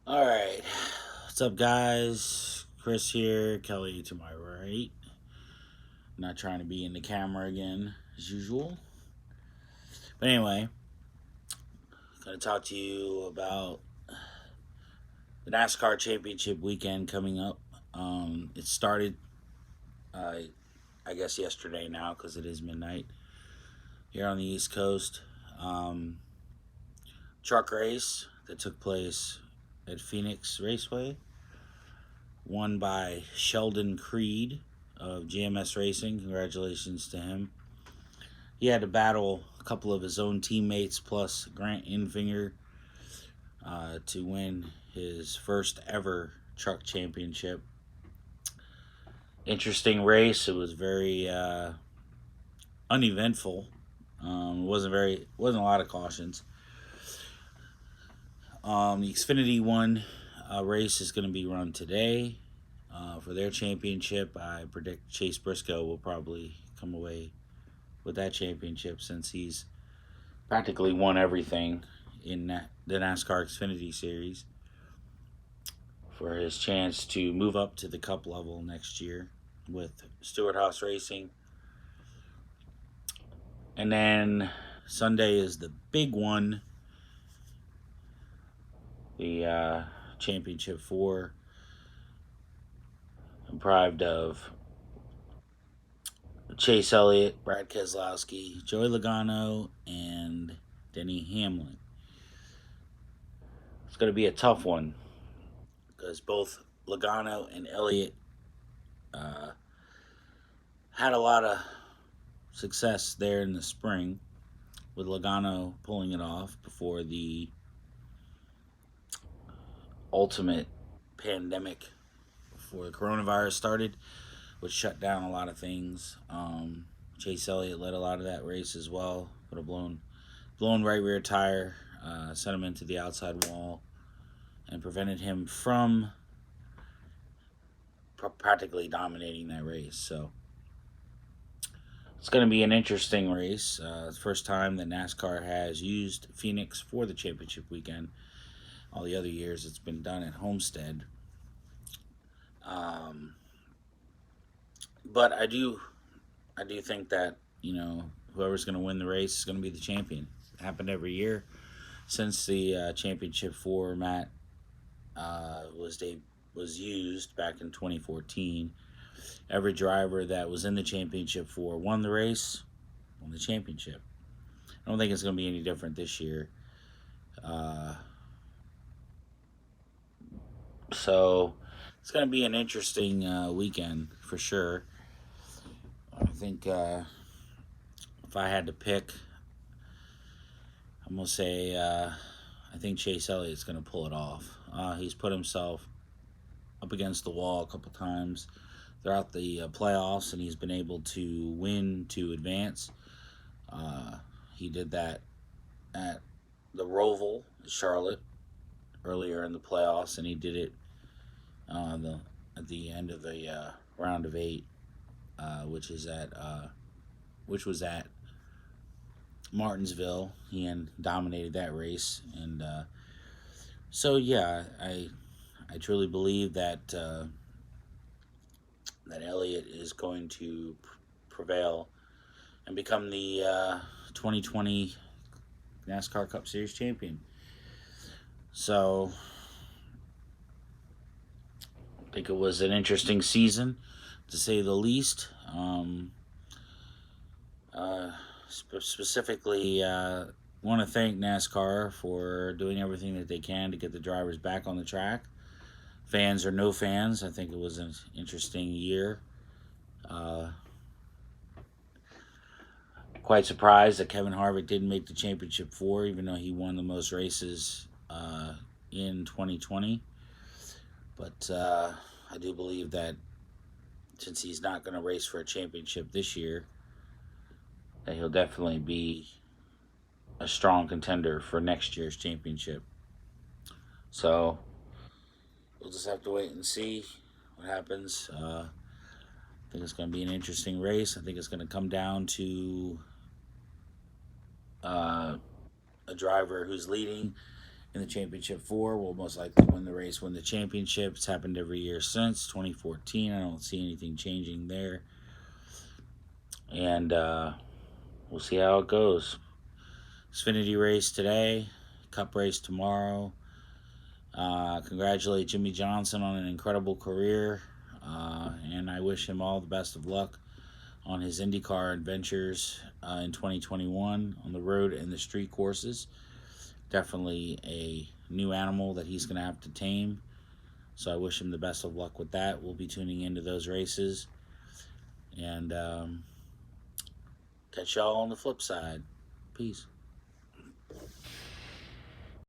All right. What's up, guys? Chris here, Kelly to my right. Not trying to be in the camera again, as usual. But anyway, going to talk to you about the NASCAR Championship weekend coming up. It started, uh, I guess, yesterday now because it is midnight here on the East Coast. Truck race that took place at Phoenix Raceway, won by Sheldon Creed of GMS Racing. Congratulations to him. He had to battle a couple of his own teammates plus Grant Enfinger to win his first ever truck championship. Interesting race. It was very uneventful. Wasn't a lot of cautions. The Xfinity One race is going to be run today for their championship. I predict Chase Briscoe will probably come away with that championship since he's practically won everything in the NASCAR Xfinity Series for his chance to move up to the Cup level next year with Stewart Haas Racing. And then Sunday is the big one, the Championship 4, comprised of Chase Elliott, Brad Keselowski, Joey Logano, and Denny Hamlin. It's going to be a tough one because both Logano and Elliott uh, had a lot of success there in the spring, with Logano pulling it off before the ultimate pandemic, before the coronavirus started, which shut down a lot of things. Chase Elliott led a lot of that race as well, but a blown right rear tire sent him into the outside wall and prevented him from practically dominating that race. So it's going to be an interesting race. It's the first time that NASCAR has used Phoenix for the championship weekend. All the other years it's been done at Homestead. But I do think that whoever's going to win the race is going to be the champion. It happened every year since the championship format was used back in 2014. Every driver that was in the championship 4 won the race, won the championship. I don't think it's going to be any different this year. So it's going to be an interesting weekend for sure. I think if I had to pick, I'm going to say I think Chase Elliott's going to pull it off. He's put himself up against the wall a couple times throughout the playoffs, and he's been able to win to advance. He did that at the Roval, Charlotte, earlier in the playoffs, and he did it at the end of the round of 8, which was at Martinsville. He dominated that race, and so yeah, I truly believe that that Elliott is going to prevail and become the 2020 NASCAR Cup Series champion. So I think it was an interesting season, to say the least. Specifically, want to thank NASCAR for doing everything that they can to get the drivers back on the track. Fans or no fans, I think it was an interesting year. Quite surprised that Kevin Harvick didn't make the championship 4, even though he won the most races in 2020. But I do believe that since he's not going to race for a championship this year, that he'll definitely be a strong contender for next year's championship. So we'll just have to wait and see what happens. I think it's going to be an interesting race. I think it's going to come down to a driver who's leading in the championship 4 will most likely win the race, win the championship. It's happened every year since 2014. I don't see anything changing there. And we'll see how it goes. Xfinity race today, Cup race tomorrow. Congratulate Jimmy Johnson on an incredible career, and I wish him all the best of luck on his IndyCar adventures in 2021 on the road and the street courses. Definitely a new animal that he's going to have to tame, so I wish him the best of luck with that. We'll be tuning into those races, and catch y'all on the flip side. Peace.